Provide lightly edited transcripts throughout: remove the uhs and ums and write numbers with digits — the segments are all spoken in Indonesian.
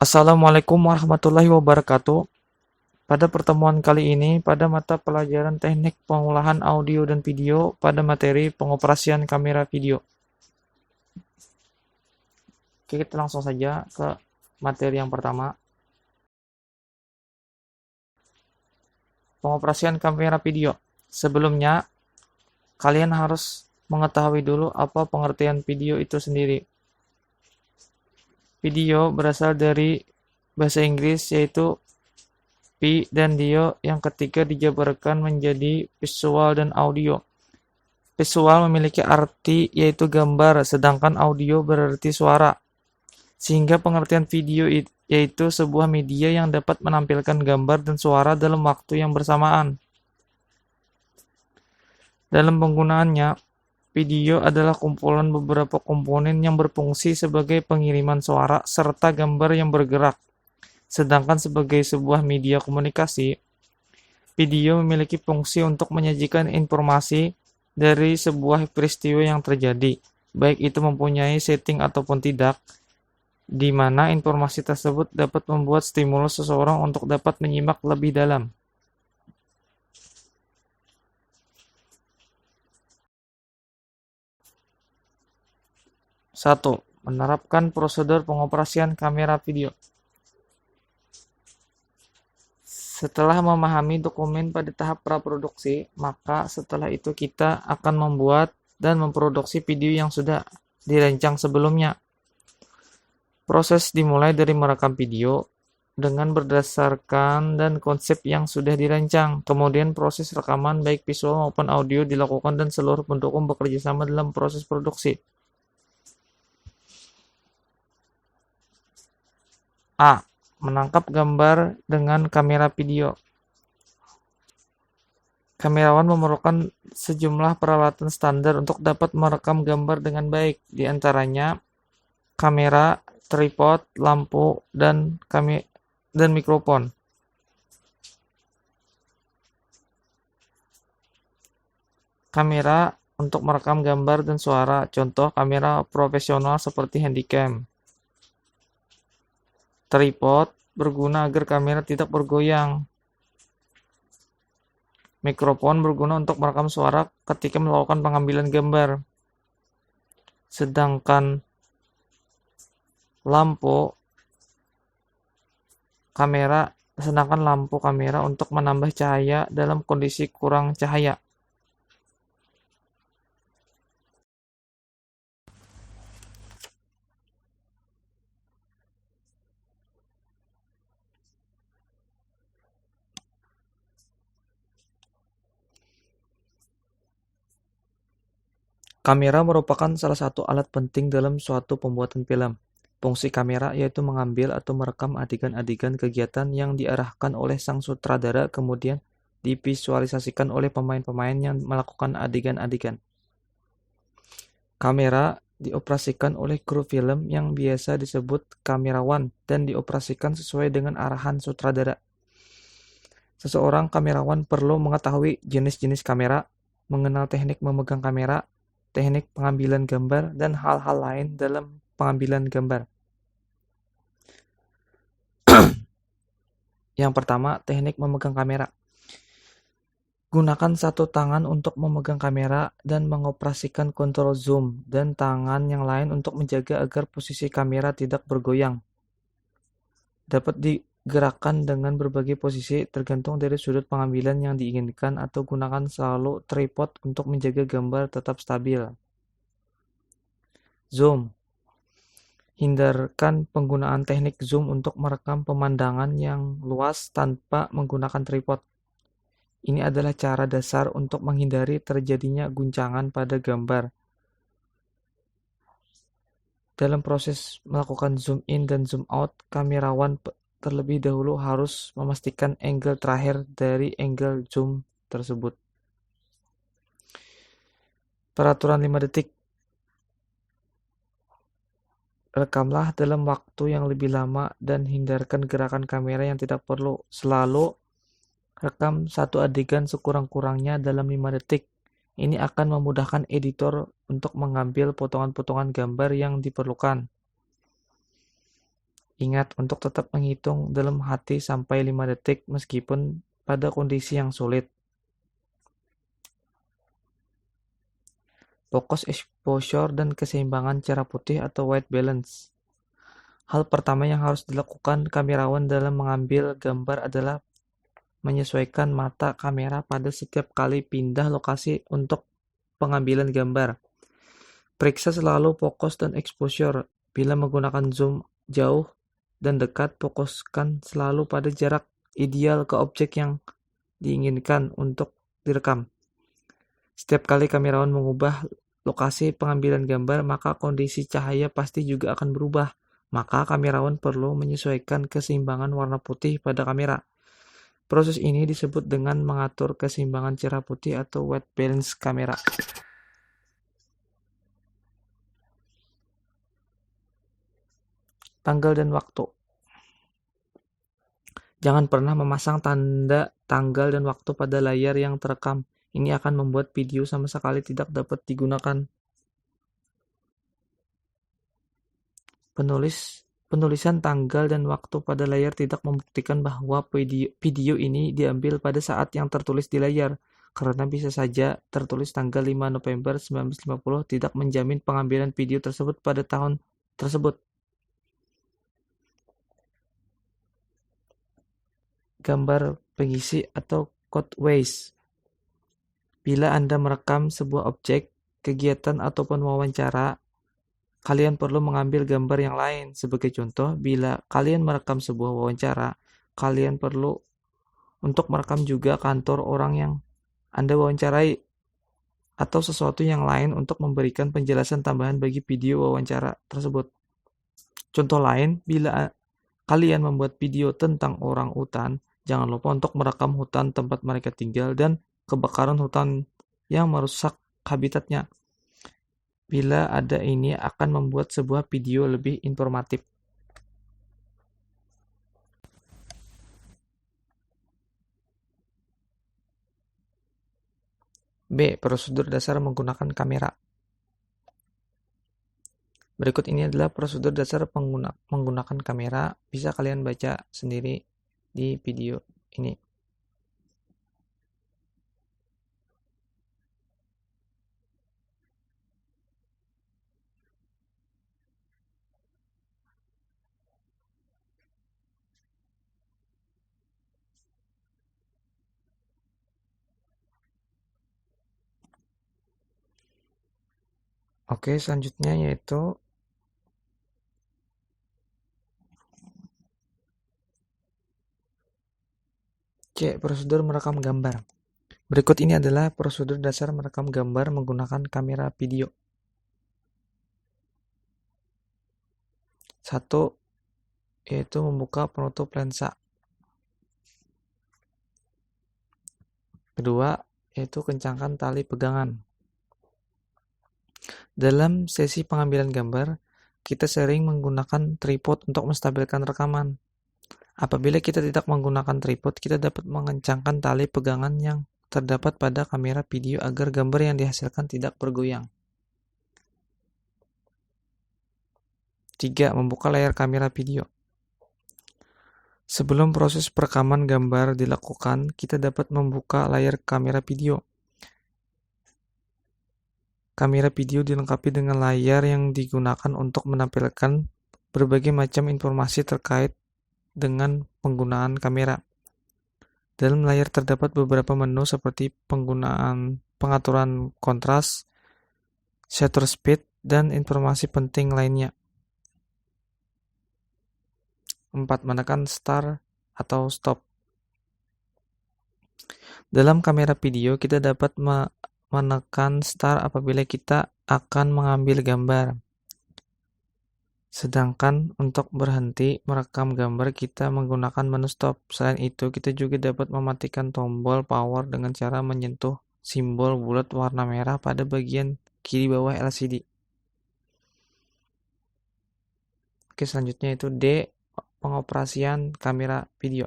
Assalamualaikum warahmatullahi wabarakatuh. Pada pertemuan kali ini, pada mata pelajaran teknik pengolahan audio dan video pada materi pengoperasian kamera video. Oke, kita langsung saja ke materi yang pertama. Pengoperasian kamera video. Sebelumnya, kalian harus mengetahui dulu apa pengertian video itu sendiri. Video berasal dari bahasa Inggris yaitu dan dio yang ketiga dijabarkan menjadi visual dan audio. Visual memiliki arti yaitu gambar, sedangkan audio berarti suara. Sehingga pengertian video yaitu sebuah media yang dapat menampilkan gambar dan suara dalam waktu yang bersamaan. Dalam penggunaannya, video adalah kumpulan beberapa komponen yang berfungsi sebagai pengiriman suara serta gambar yang bergerak. Sedangkan sebagai sebuah media komunikasi, video memiliki fungsi untuk menyajikan informasi dari sebuah peristiwa yang terjadi, baik itu mempunyai setting ataupun tidak, di mana informasi tersebut dapat membuat stimulus seseorang untuk dapat menyimak lebih dalam. Satu, menerapkan prosedur pengoperasian kamera video. Setelah memahami dokumen pada tahap praproduksi, maka setelah itu kita akan membuat dan memproduksi video yang sudah dirancang sebelumnya. Proses dimulai dari merekam video dengan berdasarkan dan konsep yang sudah dirancang. Kemudian proses rekaman baik visual maupun audio dilakukan dan seluruh pendukung bekerja sama dalam proses produksi. A. Menangkap gambar dengan kamera video. Kamerawan memerlukan sejumlah peralatan standar untuk dapat merekam gambar dengan baik, di antaranya kamera, tripod, lampu, dan mikrofon. Kamera untuk merekam gambar dan suara, contoh kamera profesional seperti handycam. Tripod berguna agar kamera tidak bergoyang. Mikrofon berguna untuk merekam suara ketika melakukan pengambilan gambar. Sedangkan lampu kamera untuk menambah cahaya dalam kondisi kurang cahaya. Kamera merupakan salah satu alat penting dalam suatu pembuatan film. Fungsi kamera yaitu mengambil atau merekam adegan-adegan kegiatan yang diarahkan oleh sang sutradara kemudian divisualisasikan oleh pemain-pemain yang melakukan adegan-adegan. Kamera dioperasikan oleh kru film yang biasa disebut kamerawan dan dioperasikan sesuai dengan arahan sutradara. Seseorang kamerawan perlu mengetahui jenis-jenis kamera, mengenal teknik memegang kamera, teknik pengambilan gambar, dan hal-hal lain dalam pengambilan gambar. Yang pertama, teknik memegang kamera. Gunakan satu tangan untuk memegang kamera dan mengoperasikan kontrol zoom, dan tangan yang lain untuk menjaga agar posisi kamera tidak bergoyang. Dapat digerakkan dengan berbagai posisi tergantung dari sudut pengambilan yang diinginkan atau gunakan selalu tripod untuk menjaga gambar tetap stabil. Zoom. Hindarkan penggunaan teknik zoom untuk merekam pemandangan yang luas tanpa menggunakan tripod. Ini adalah cara dasar untuk menghindari terjadinya guncangan pada gambar. Dalam proses melakukan zoom in dan zoom out, kamerawan terlebih dahulu harus memastikan angle terakhir dari angle zoom tersebut. Peraturan 5 detik. Rekamlah dalam waktu yang lebih lama dan hindarkan gerakan kamera yang tidak perlu. Selalu rekam satu adegan sekurang-kurangnya dalam 5 detik. Ini akan memudahkan editor untuk mengambil potongan-potongan gambar yang diperlukan. Ingat untuk tetap menghitung dalam hati sampai 5 detik meskipun pada kondisi yang sulit. Fokus exposure dan keseimbangan cerah putih atau white balance. Hal pertama yang harus dilakukan kamerawan dalam mengambil gambar adalah menyesuaikan mata kamera pada setiap kali pindah lokasi untuk pengambilan gambar. Periksa selalu fokus dan exposure. Bila menggunakan zoom jauh dan dekat, fokuskan selalu pada jarak ideal ke objek yang diinginkan untuk direkam. Setiap kali kamerawan mengubah lokasi pengambilan gambar, maka kondisi cahaya pasti juga akan berubah. Maka kamerawan perlu menyesuaikan keseimbangan warna putih pada kamera. Proses ini disebut dengan mengatur keseimbangan cerah putih atau white balance kamera. Tanggal dan waktu. Jangan pernah memasang tanda tanggal dan waktu pada layar yang terekam. Ini akan membuat video sama sekali tidak dapat digunakan. Penulisan tanggal dan waktu pada layar tidak membuktikan bahwa video ini diambil pada saat yang tertulis di layar, karena bisa saja tertulis tanggal 5 November 1950 tidak menjamin pengambilan video tersebut pada tahun tersebut. Gambar pengisi atau cutaways. Bila Anda merekam sebuah objek, kegiatan ataupun wawancara, kalian perlu mengambil gambar yang lain. Sebagai contoh, bila kalian merekam sebuah wawancara, kalian perlu untuk merekam juga kantor orang yang Anda wawancarai atau sesuatu yang lain untuk memberikan penjelasan tambahan bagi video wawancara tersebut. Contoh lain, bila kalian membuat video tentang orang hutan, jangan lupa untuk merekam hutan tempat mereka tinggal dan kebakaran hutan yang merusak habitatnya. Bila ada ini akan membuat sebuah video lebih informatif. B. Prosedur dasar menggunakan kamera. Berikut ini adalah prosedur dasar menggunakan kamera. Bisa kalian baca sendiri di video ini. Oke, selanjutnya yaitu C. Prosedur merekam gambar. Berikut ini adalah prosedur dasar merekam gambar menggunakan kamera video. 1. Yaitu membuka penutup lensa. 2. Yaitu kencangkan tali pegangan. Dalam sesi pengambilan gambar, kita sering menggunakan tripod untuk menstabilkan rekaman. Apabila kita tidak menggunakan tripod, kita dapat mengencangkan tali pegangan yang terdapat pada kamera video agar gambar yang dihasilkan tidak bergoyang. 3. Membuka layar kamera video. Sebelum proses perekaman gambar dilakukan, kita dapat membuka layar kamera video. Kamera video dilengkapi dengan layar yang digunakan untuk menampilkan berbagai macam informasi terkait dengan penggunaan kamera. Dalam layar terdapat beberapa menu seperti pengaturan kontras, shutter speed, dan informasi penting lainnya. 4. Menekan start atau stop. Dalam kamera video, kita dapat menekan start apabila kita akan mengambil gambar. Sedangkan untuk berhenti merekam gambar, kita menggunakan menu stop. Selain itu, kita juga dapat mematikan tombol power dengan cara menyentuh simbol bulat warna merah pada bagian kiri bawah LCD. Oke, selanjutnya itu D. Pengoperasian kamera video.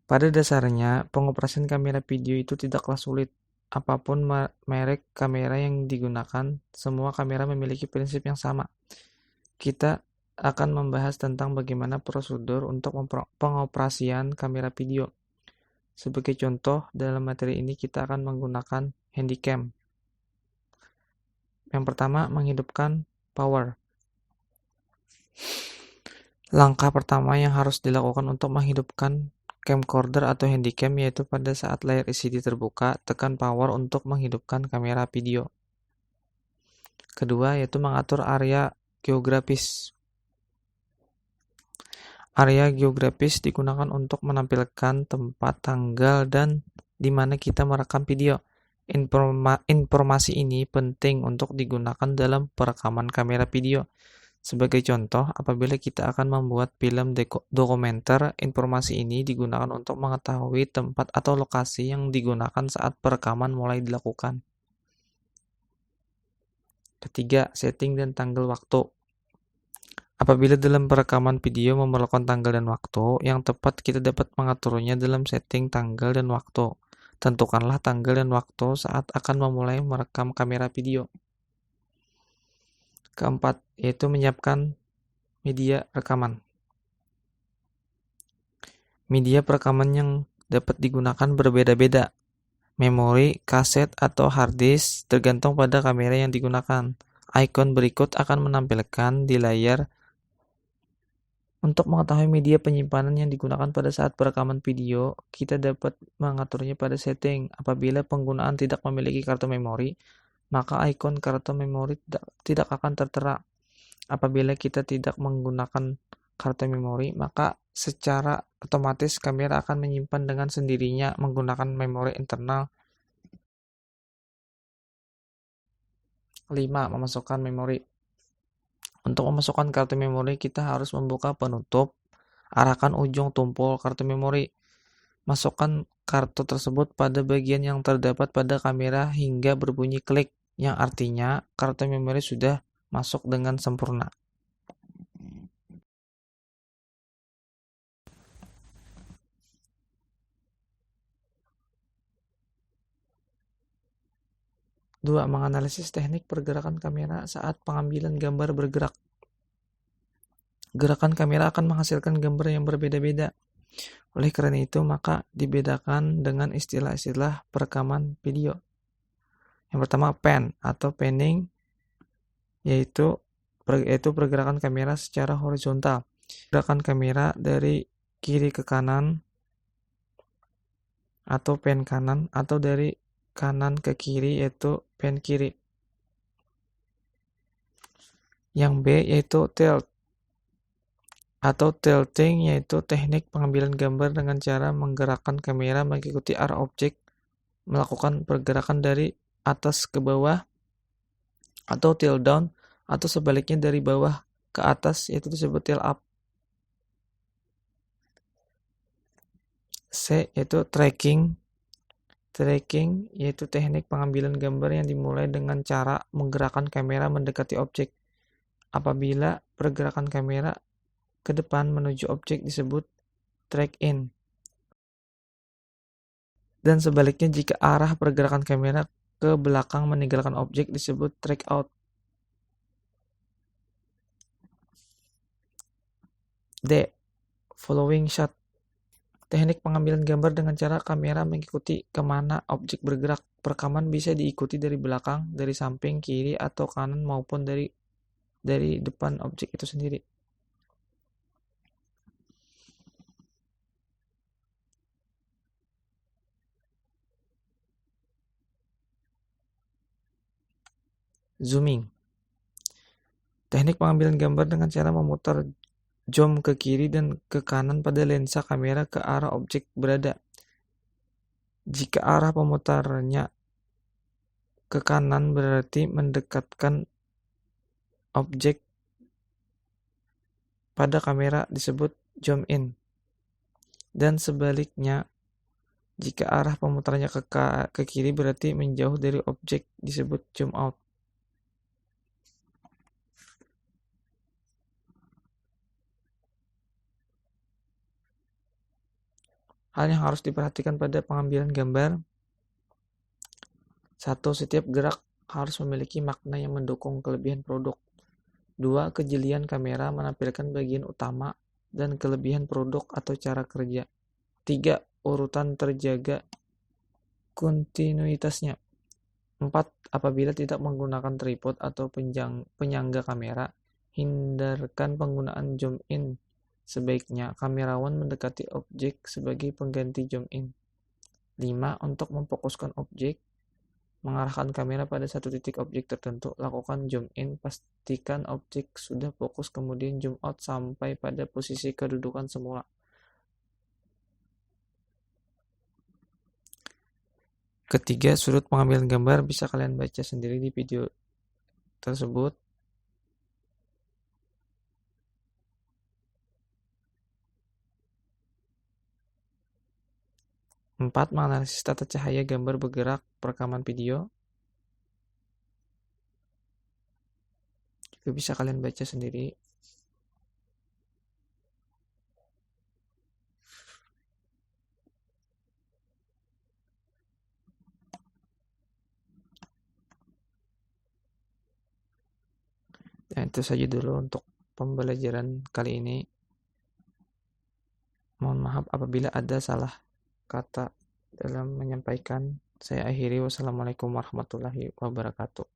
Pada dasarnya, pengoperasian kamera video itu tidaklah sulit. Apapun merek kamera yang digunakan, semua kamera memiliki prinsip yang sama. Kita akan membahas tentang bagaimana prosedur untuk pengoperasian kamera video. Sebagai contoh, dalam materi ini kita akan menggunakan handycam. Yang pertama, menghidupkan power. Langkah pertama yang harus dilakukan untuk menghidupkan camcorder atau handycam yaitu pada saat layar LCD terbuka, tekan power untuk menghidupkan kamera video. Kedua, yaitu mengatur area geografis. Area geografis digunakan untuk menampilkan tempat, tanggal, dan di mana kita merekam video. Informasi ini penting untuk digunakan dalam perekaman kamera video. Sebagai contoh, apabila kita akan membuat film dokumenter, informasi ini digunakan untuk mengetahui tempat atau lokasi yang digunakan saat perekaman mulai dilakukan. Ketiga, setting dan tanggal waktu. Apabila dalam perekaman video memerlukan tanggal dan waktu, yang tepat kita dapat mengaturnya dalam setting tanggal dan waktu. Tentukanlah tanggal dan waktu saat akan memulai merekam kamera video. Keempat, yaitu menyiapkan media rekaman. Media perekaman yang dapat digunakan berbeda-beda. Memori, kaset, atau hard disk tergantung pada kamera yang digunakan. Icon berikut akan menampilkan di layar untuk mengetahui media penyimpanan yang digunakan pada saat perekaman video. Kita dapat mengaturnya pada setting. Apabila penggunaan tidak memiliki kartu memori, maka ikon kartu memori tidak akan tertera. Apabila kita tidak menggunakan kartu memori, maka secara otomatis kamera akan menyimpan dengan sendirinya menggunakan memori internal. 5. Memasukkan memori. Untuk memasukkan kartu memori, kita harus membuka penutup, arahkan ujung tumpul kartu memori. Masukkan kartu tersebut pada bagian yang terdapat pada kamera hingga berbunyi klik, yang artinya kartu memori sudah masuk dengan sempurna. Dua, menganalisis teknik pergerakan kamera saat pengambilan gambar bergerak. Gerakan kamera akan menghasilkan gambar yang berbeda-beda. Oleh karena itu, maka dibedakan dengan istilah-istilah perekaman video. Yang pertama, pan atau panning, yaitu pergerakan kamera secara horizontal. Gerakan kamera dari kiri ke kanan atau pan kanan, atau dari kanan ke kiri yaitu pan kiri. Yang B yaitu tilt atau tilting, yaitu teknik pengambilan gambar dengan cara menggerakkan kamera mengikuti arah objek, melakukan pergerakan dari atas ke bawah, atau tilt down, atau sebaliknya dari bawah ke atas, yaitu disebut tilt up. C yaitu tracking. Tracking yaitu teknik pengambilan gambar yang dimulai dengan cara menggerakkan kamera mendekati objek. Apabila pergerakan kamera ke depan menuju objek disebut track in. Dan sebaliknya jika arah pergerakan kamera ke belakang meninggalkan objek disebut track out. D. Following shot. Teknik pengambilan gambar dengan cara kamera mengikuti kemana objek bergerak. Perekaman bisa diikuti dari belakang, dari samping, kiri, atau kanan maupun dari depan objek itu sendiri. Zooming. Teknik pengambilan gambar dengan cara memutar zoom ke kiri dan ke kanan pada lensa kamera ke arah objek berada. Jika arah pemutarnya ke kanan berarti mendekatkan objek pada kamera disebut zoom in. Dan sebaliknya, jika arah pemutarnya ke kiri berarti menjauh dari objek disebut zoom out. Hal yang harus diperhatikan pada pengambilan gambar. 1. Setiap gerak harus memiliki makna yang mendukung kelebihan produk. 2. Kejelian kamera menampilkan bagian utama dan kelebihan produk atau cara kerja. 3. Urutan terjaga kontinuitasnya. 4. Apabila tidak menggunakan tripod atau penyangga kamera, hindarkan penggunaan zoom in. Sebaiknya kamerawan mendekati objek sebagai pengganti zoom in. 5. Untuk memfokuskan objek, mengarahkan kamera pada satu titik objek tertentu, lakukan zoom in, pastikan objek sudah fokus, kemudian zoom out sampai pada posisi kedudukan semula. Ketiga, sudut pengambilan gambar bisa kalian baca sendiri di video tersebut. 4. Menganalisis tata cahaya gambar bergerak perekaman video. Juga bisa kalian baca sendiri. Dan itu saja dulu untuk pembelajaran kali ini. Mohon maaf apabila ada salah kata dalam menyampaikan. Saya akhiri. Wassalamualaikum warahmatullahi wabarakatuh.